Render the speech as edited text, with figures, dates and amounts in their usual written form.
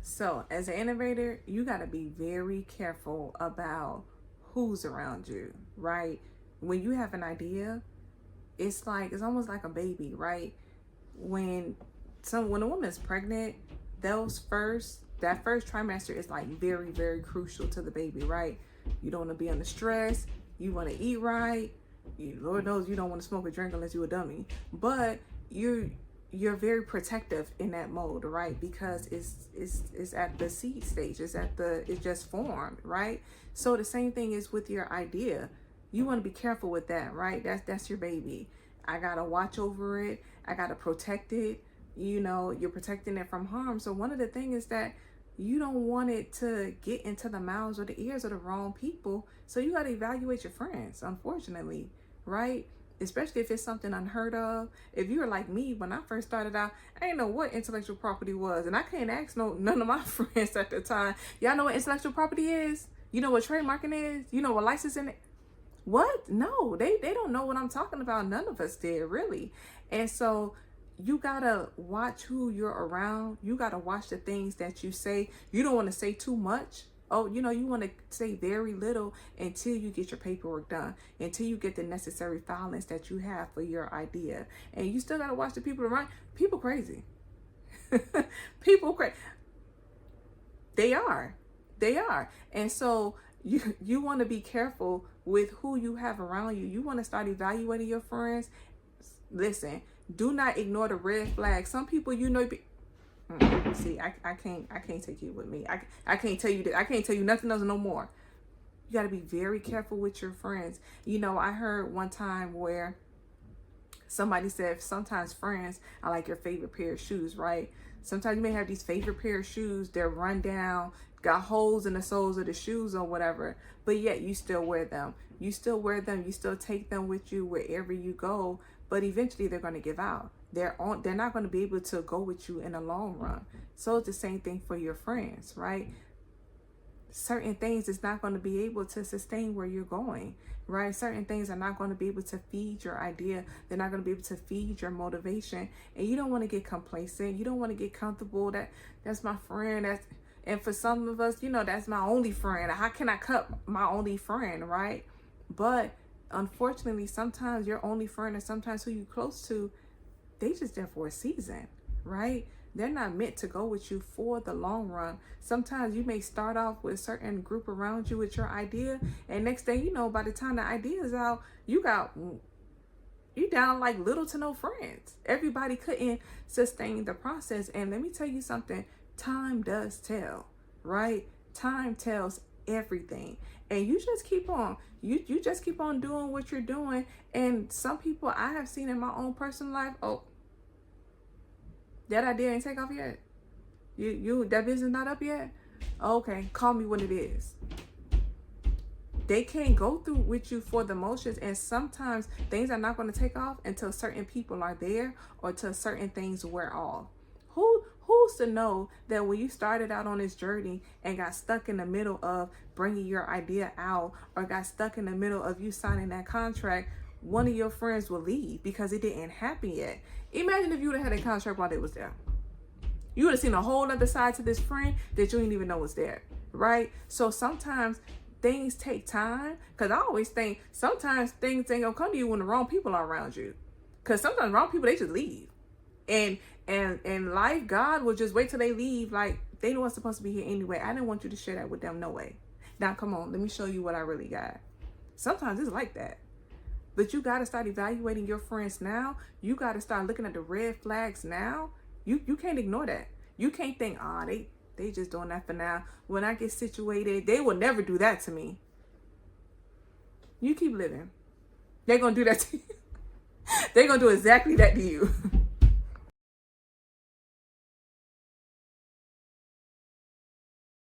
So, as an innovator, you got to be very careful about who's around you, right? When you have an idea, it's almost like a baby, right? When when a woman is pregnant, that first trimester is like very, very crucial to the baby, right? You don't want to be under stress. You want to eat right. Lord knows you don't want to smoke or drink unless you're a dummy. But you're very protective in that mode, right? Because it's at the seed stage. It's just formed, right? So the same thing is with your idea. You want to be careful with that, right? That's your baby. I gotta watch over it. I gotta protect it. You're protecting it from harm. So one of the things is that you don't want it to get into the mouths or the ears of the wrong people. So you gotta evaluate your friends, unfortunately, right? Especially if it's something unheard of. If you were like me, when I first started out, I didn't know what intellectual property was. And I can't ask none of my friends at the time. Y'all know what intellectual property is? You know what trademarking is? You know what licensing is? What? No, they don't know what I'm talking about. None of us did, really. And so you gotta watch who you're around. You gotta watch the things that you say. You don't want to say too much. Oh, you want to say very little until you get your paperwork done, until you get the necessary filings that you have for your idea. And you still gotta watch the people around. People crazy. People crazy. They are. And so you want to be careful with who you have around you. You want to start evaluating your friends. Listen, do not ignore the red flags. Some people, see, I can't take you with me. I can't tell you that. I can't tell you nothing else no more. You got to be very careful with your friends. I heard one time where somebody said sometimes friends are like your favorite pair of shoes, right? Sometimes you may have these favorite pair of shoes. They're run down, got holes in the soles of the shoes or whatever, but yet you still wear them. You still take them with you wherever you go, but eventually they're going to give out. They're not going to be able to go with you in the long run. So it's the same thing for your friends, right? Certain things is not going to be able to sustain where you're going, right? Certain things are not going to be able to feed your idea. They're not going to be able to feed your motivation. And you don't want to get complacent. You don't want to get comfortable. That's my friend. And for some of us, that's my only friend. How can I cut my only friend, right? But unfortunately, sometimes your only friend or sometimes who you close to, they just there for a season, right? They're not meant to go with you for the long run. Sometimes you may start off with a certain group around you with your idea, and next thing you know, by the time the idea is out, you down like little to no friends. Everybody couldn't sustain the process. And let me tell you something, time does tell, right? Time tells everything. And you just keep on. You just keep on doing what you're doing. And some people I have seen in my own personal life, oh, that idea ain't take off yet? You that business not up yet? Okay, call me when it is. They can't go through with you for the motions, and sometimes things are not going to take off until certain people are there or until certain things wear off. Who's to know that when you started out on this journey and got stuck in the middle of bringing your idea out, or got stuck in the middle of you signing that contract, one of your friends will leave because it didn't happen yet. Imagine if you would have had a contract while it was there. You would have seen a whole other side to this friend that you didn't even know was there, right? So sometimes things take time, because I always think sometimes things ain't gonna come to you when the wrong people are around you. Because sometimes wrong people, they just leave. And life, God will just wait till they leave. Like, they weren't supposed to be here anyway. I didn't want you to share that with them, no way. Now, come on, let me show you what I really got. Sometimes it's like that. But you got to start evaluating your friends now. You got to start looking at the red flags now. You can't ignore that. You can't think, they just doing that for now. When I get situated, they will never do that to me. You keep living. They're going to do that to you. They're going to do exactly that to you.